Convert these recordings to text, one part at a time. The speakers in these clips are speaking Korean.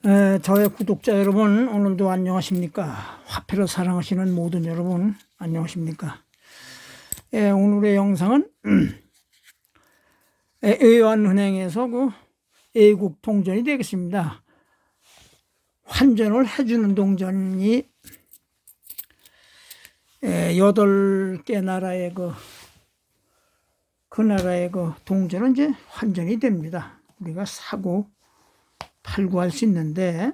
저의 구독자 여러분, 오늘도 안녕하십니까? 화폐를 사랑하시는 모든 여러분, 안녕하십니까? 오늘의 영상은 애완은행에서 그 애국 동전이 되겠습니다. 환전을 해주는 동전이 8개 나라의 그 나라의 그 동전은 이제 환전이 됩니다. 우리가 사고 팔고 할 수 있는데,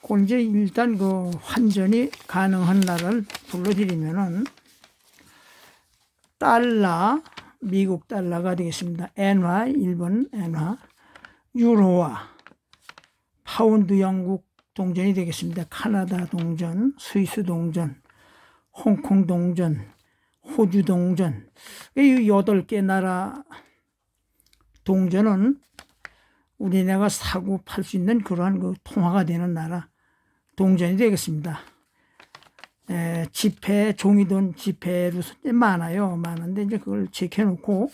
그걸 이제 일단 그 환전이 가능한 나라를 불러드리면은 달러, 미국 달러가 되겠습니다. 엔화, 일본 엔화, 유로화, 파운드 영국 동전이 되겠습니다. 카나다 동전, 스위스 동전, 홍콩 동전, 호주 동전. 이 8개 나라 동전은 우리나라가 사고 팔 수 있는 그러한 그 통화가 되는 나라 동전이 되겠습니다. 지폐, 종이돈 지폐로 많아요. 많은데 이제 그걸 지켜놓고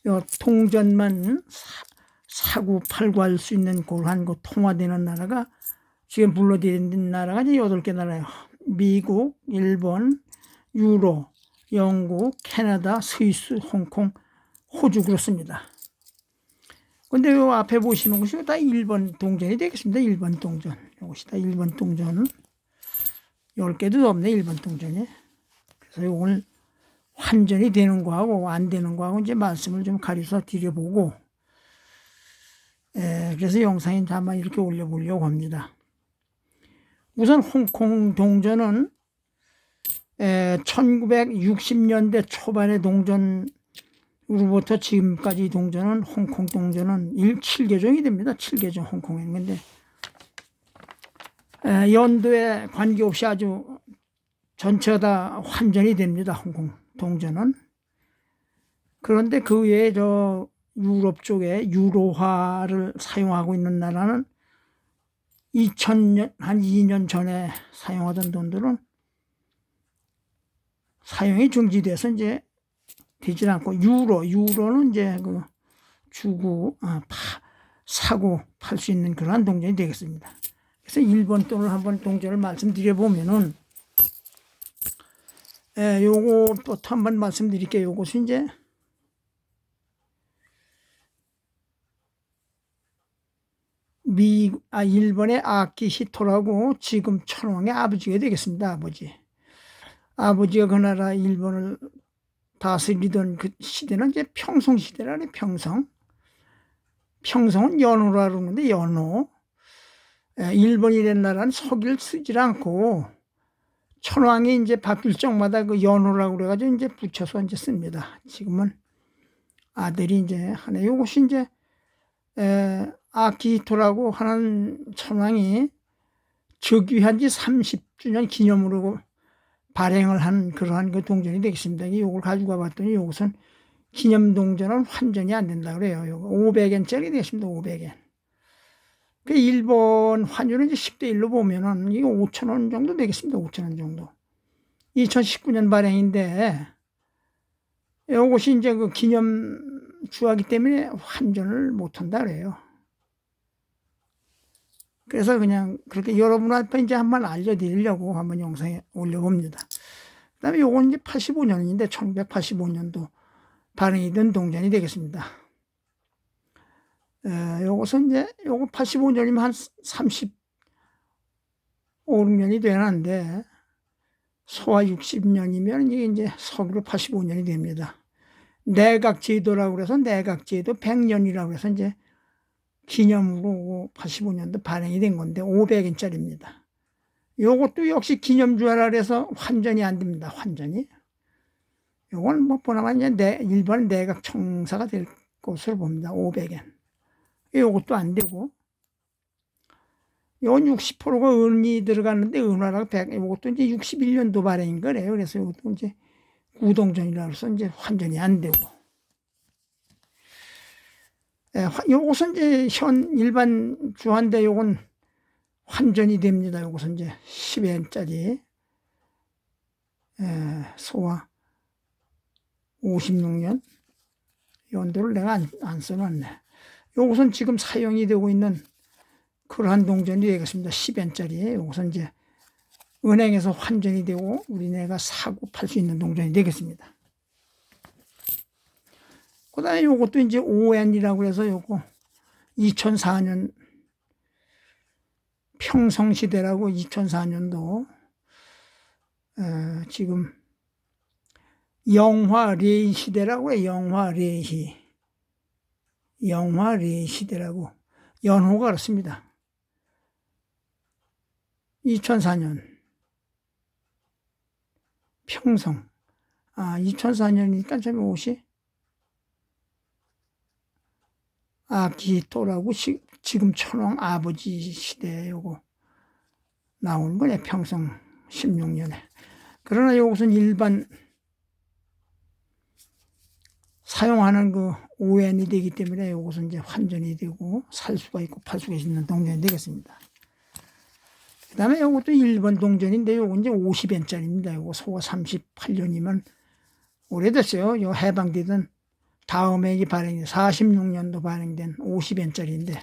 요 동전만 사고 팔고 할 수 있는 그러한 그 통화되는 나라가 지금 불러드린 나라가 이제 8개 나라예요. 미국, 일본, 유로, 영국, 캐나다, 스위스, 홍콩, 호주 그렇습니다. 근데 요 앞에 보시는 것이 다 일본 동전이 되겠습니다. 일본 동전. 이것이 다 일본 동전. 10개도 없네, 일본 동전이. 그래서 오늘 환전이 되는 거하고 안 되는 거하고 이제 말씀을 좀 가려서 드려보고, 그래서 영상에 한번 이렇게 올려보려고 합니다. 우선 홍콩 동전은 1960년대 초반의 동전으로부터 지금까지 동전은 홍콩 동전은 7개종이 됩니다. 7개종 홍콩에 있는데 연도에 관계없이 아주 전체가 다 환전이 됩니다. 홍콩 동전은. 그런데 그 외에 저 유럽 쪽에 유로화를 사용하고 있는 나라는 2000년 한 2년 전에 사용하던 돈들은 사용이 중지돼서 이제 되질 않고 유로는 이제 그 주고 사고 팔 수 있는 그러한 동전이 되겠습니다. 그래서 일본 돈을 한번 동전을 말씀드려 보면은 요것부터 한번 말씀드릴게요. 요것은 이제 일본의 아키히토라고 지금 천황의 아버지가 되겠습니다. 아버지가 그 나라 일본을 다스리던 그 시대는 이제 평성 시대라 그래. 평성은 연호라 그러는데 연호. 일본이라는 나라는 서기를 쓰질 않고 천황이 이제 바뀔 적마다 그 연호라고 그래가지고 이제 붙여서 이제 씁니다. 지금은 아들이 이제 하네. 요것이 이제 아키히토라고 하는 천황이 즉위한 지 30주년 기념으로 발행을 한 그러한 그 동전이 되겠습니다. 이걸 가지고 와봤더니 이것은 기념 동전은 환전이 안 된다 그래요. 요거 500엔짜리 되겠습니다. 500엔. 그 일본 환율은 이제 10대 1로 보면은 이거 5,000원 정도 되겠습니다. 5,000원 정도. 2019년 발행인데 이것이 이제 그 기념 주하기 때문에 환전을 못 한다 그래요. 그래서 그냥 그렇게 여러분한테 이제 한번 알려드리려고 한번 영상에 올려봅니다. 그 다음에 요건 이제 85년인데 1985년도 발행이 된 동전이 되겠습니다. 요것은 이제 요거 85년이면 한 35, 6년이 되는데 소와 60년이면 이게 이제 서기로 85년이 됩니다. 내각제도라고 그래서 내각제도 100년이라고 해서 이제 기념으로 85년도 발행이 된 건데 500엔짜리입니다. 요것도 역시 기념주화라 그래서 환전이 안 됩니다. 환전이. 요건 뭐 보나마 이제 일본 내각 청사가 될 것으로 봅니다. 500엔. 요것도 안 되고. 요건 60%가 은이 들어갔는데 은화라고 100, 요것도 이제 61년도 발행인 거래요. 그래서 요것도 이제 구동전이라고 해서 이제 환전이 안 되고. 요것은 이제 현 일반 주화인데 요건 환전이 됩니다. 요것은 이제 10엔짜리 소와 56년 연도를 내가 안 써놨네. 요것은 지금 사용이 되고 있는 그러한 동전이 되겠습니다. 10엔짜리. 요것은 이제 은행에서 환전이 되고 우리네가 사고 팔 수 있는 동전이 되겠습니다. 그 다음에 요것도 이제 5엔이라고 해서 요거 2004년 평성시대라고 2004년도 지금 영화레이 시대라고 해요. 영화레이 시대라고 연호가 그렇습니다. 2004년 평성 2004년이니까 참 옷이 아기토라고 지금 천황 아버지 시대에 요거 나오는 거네. 평성 16년에. 그러나 요것은 일반 사용하는 그 ON이 되기 때문에 요것은 이제 환전이 되고 살 수가 있고 팔 수가 있는 동전이 되겠습니다. 그 다음에 요것도 일본 동전인데 요건 이제 50엔짜리입니다. 요거 소가 38년이면 오래됐어요. 요 해방되던 다음에 이게 발행된 46년도 발행된 50엔짜리인데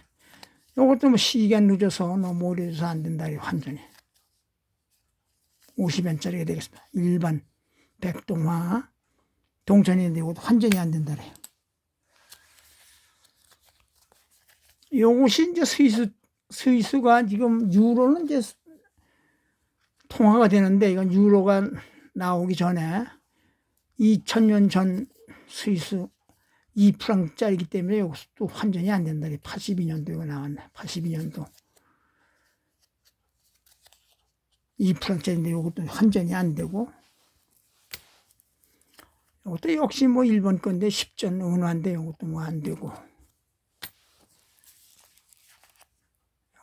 요것도 뭐 시간 늦어서 너무 오래돼서 안 된다. 이 환전이 50엔짜리가 되겠습니다. 일반 백동화 동전인데 이것도 환전이 안 된다 그래요. 요것이 이제 스위스가 지금 유로는 이제 통화가 되는데 이건 유로가 나오기 전에 2000년 전 스위스 2프랑짜리이기 때문에 이것도 환전이 안 된다. 82년도에 나왔네. 82년도 2프랑짜리인데 이것도 환전이 안 되고 이것도 역시 뭐 일본 건데 10전 은화인데 이것도 뭐 안 되고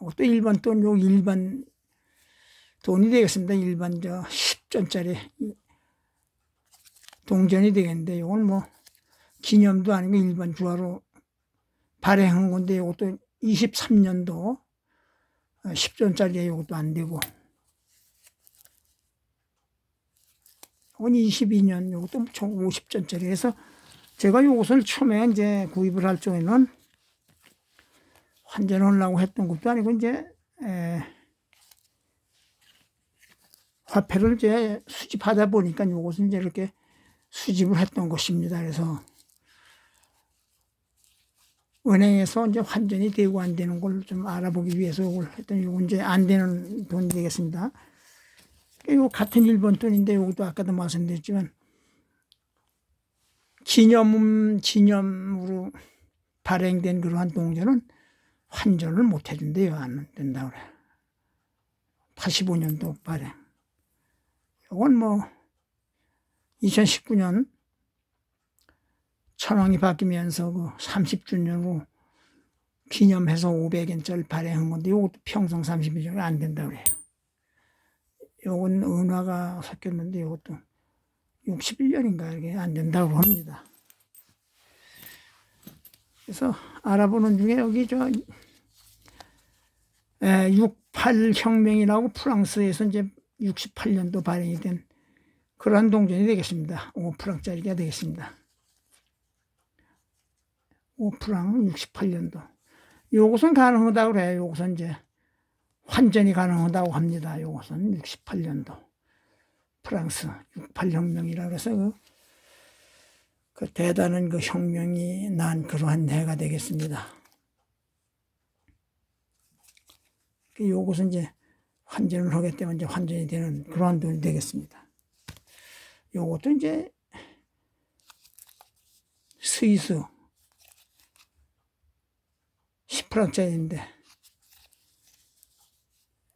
이것도 일본 돈, 요 일반 돈이 되겠습니다. 일반 10전짜리 동전이 되겠는데 이건 뭐 기념도 아니고 일반 주화로 발행한 건데 이것도 23년도 10전짜리에 이것도 안 되고 이건 22년 이것도 총 50전짜리 해서 제가 이것을 처음에 이제 구입을 할 적에는 환전하려고 했던 것도 아니고 이제 화폐를 이제 수집하다 보니까 이것은 이제 이렇게 수집을 했던 것입니다. 그래서 은행에서 이제 환전이 되고 안 되는 걸 좀 알아보기 위해서 이걸 했더니 이건 이제 안 되는 돈이 되겠습니다. 이 같은 일본 돈인데 이것도 아까도 말씀드렸지만 기념으로 발행된 그러한 동전은 환전을 못 해준대요. 안 된다고 그래. 85년도 발행. 이건 뭐 2019년 천황이 바뀌면서 그 30주년으로 기념해서 500엔짜리 발행한 건데 이것도 평생 30년이 안 된다고 그래요. 이건 은화가 섞였는데 이것도 61년인가 이게 안 된다고 합니다. 그래서 알아보는 중에 여기 68혁명이라고 프랑스에서 이제 68년도 발행이 된 그러한 동전이 되겠습니다. 5프랑짜리가 되겠습니다. 5프랑 68년도. 요것은 가능하다고 그래요. 요것은 이제 환전이 가능하다고 합니다. 요것은 68년도. 프랑스 68혁명이라고 해서 그 대단한 그 혁명이 난 그러한 해가 되겠습니다. 요것은 이제 환전을 하기 때문에 이제 환전이 되는 그러한 돈이 되겠습니다. 요것도 이제 스위스 10프랑짜리인데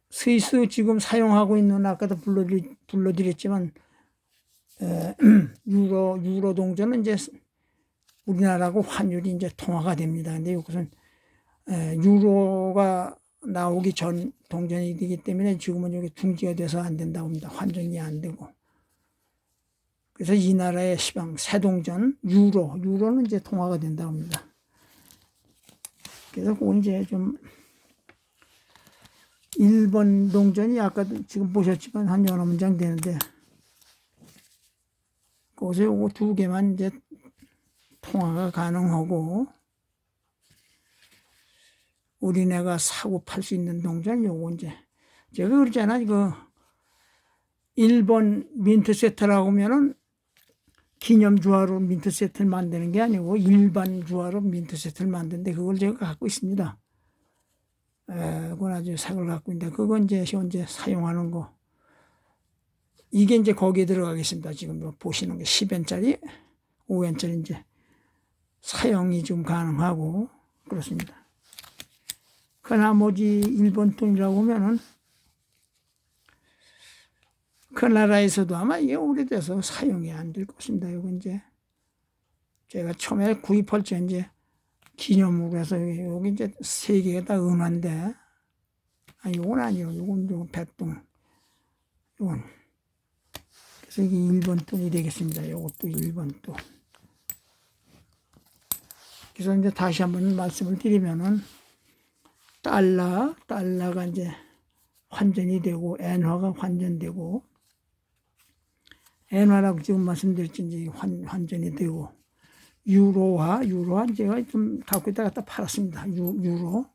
스위스 지금 사용하고 있는 아까도 불러드렸지만 유로 동전은 이제 우리나라하고 환율이 이제 통화가 됩니다. 근데 이것은 유로가 나오기 전 동전이 되기 때문에 지금은 여기 둥지가 돼서 안 된다고 합니다. 환전이 안 되고. 그래서 이 나라의 시방 새동전 유로는 이제 통화가 된다고 합니다. 그래서 그건 이제 좀 일본 동전이 아까도 지금 보셨지만 한 여러 문장 되는데 거기서 요거 두 개만 이제 통화가 가능하고 우리네가 사고 팔 수 있는 동전 요거 이제 제가 그러잖아. 이거 1번 민트 세트라고 하면은 기념 주화로 민트 세트를 만드는 게 아니고 일반 주화로 민트 세트를 만드는데 그걸 제가 갖고 있습니다. 그건 아주 색을 갖고 있는데 그건 이제 현재 사용하는 거. 이게 이제 거기에 들어가겠습니다. 지금 보시는 게 10엔짜리, 5엔짜리 이제 사용이 좀 가능하고 그렇습니다. 그 나머지 일본 돈이라고 하면은 그 나라에서도 아마 이게 오래돼서 사용이 안 될 것입니다. 이거 이제 제가 처음에 구입할 때 이제 기념으로 해서 여기 이제 3개가 다 은화인데, 요건 아니에요. 요건 백동. 요건. 그래서 이게 1번 돈이 되겠습니다. 요것도 1번 돈. 그래서 이제 다시 한번 말씀을 드리면은 달러가 이제 환전이 되고, 엔화가 환전되고, 엔화라고 지금 말씀드렸지, 이제 환전이 되고, 유로화 제가 좀 갖고 있다 갖다 팔았습니다. 유로.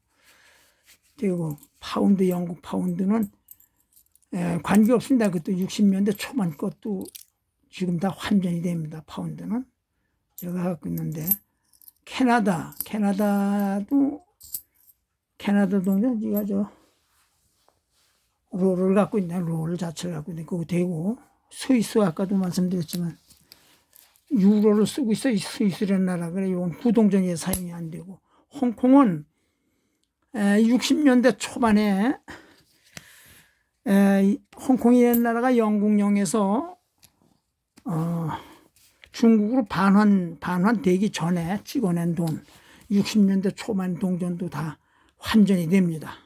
되고, 파운드, 영국 파운드는 관계없습니다. 그것도 60년대 초반 것도 지금 다 환전이 됩니다. 파운드는. 제가 갖고 있는데, 캐나다 동전, 제가 롤을 갖고 있네. 롤 자체를 갖고 있네. 그거 되고, 스위스 아까도 말씀드렸지만, 유로를 쓰고 있어요. 스위스라는 나라. 그래, 이건 구동전에 사용이 안 되고. 홍콩은 60년대 초반에 홍콩이라는 나라가 영국령에서 중국으로 반환되기 전에 찍어낸 돈, 60년대 초반 동전도 다 환전이 됩니다.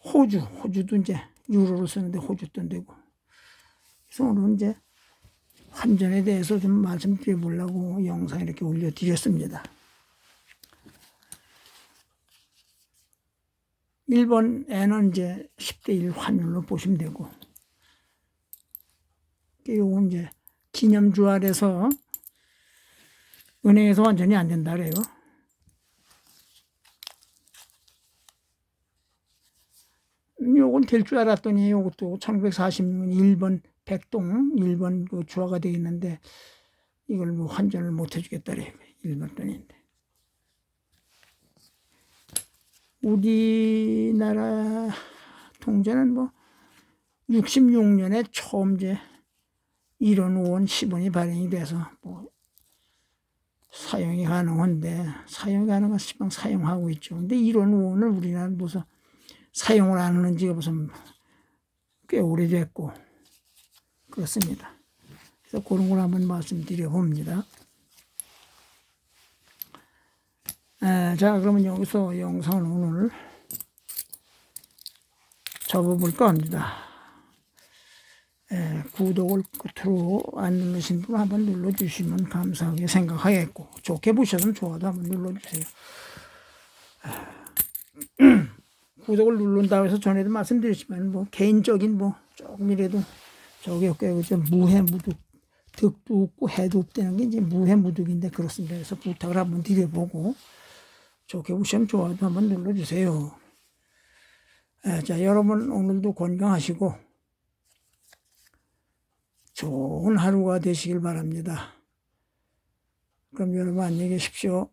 호주도 이제 유로를 쓰는데 호주 돈 되고. 그래서 오늘 이제 환전에 대해서 좀 말씀드려 보려고 영상 이렇게 올려드렸습니다. 일본에는 이제 10대1 환율로 보시면 되고, 요건 이제 기념주알에서 은행에서 완전히 안 된다 그래요. 요건 될 줄 알았더니 요것도 1940년 1번 백동 1번 그 주화가 되어 있는데 이걸 뭐 환전을 못 해주겠다래. 1번 돈인데. 우리나라 통제는 뭐 66년에 처음 이제 1원, 5원, 10원이 발행이 돼서 뭐 사용이 가능한데 사용이 가능한 시방 사용하고 있죠. 근데 1원, 5원을 우리나라 무슨 사용을 안 하는 지가 무슨 꽤 오래됐고 그렇습니다. 그래서 그런 걸 한번 말씀드려 봅니다. 자, 그러면 여기서 영상을 오늘 접어볼까 합니다. 구독을 끝으로 안 누르신 분 한번 눌러주시면 감사하게 생각하겠고, 좋게 보셔서 좋아도 한번 눌러주세요. 구독을 누른다고 해서 전에도 말씀드렸지만, 뭐, 개인적인 뭐, 조금이라도 저기 무해무득, 득도 없고 해도 없다는 게 이제 무해무득인데 그렇습니다. 그래서 부탁을 한번 드려보고, 좋게 보시면 좋아도 한번 눌러주세요. 자, 여러분 오늘도 건강하시고 좋은 하루가 되시길 바랍니다. 그럼 여러분 안녕히 계십시오.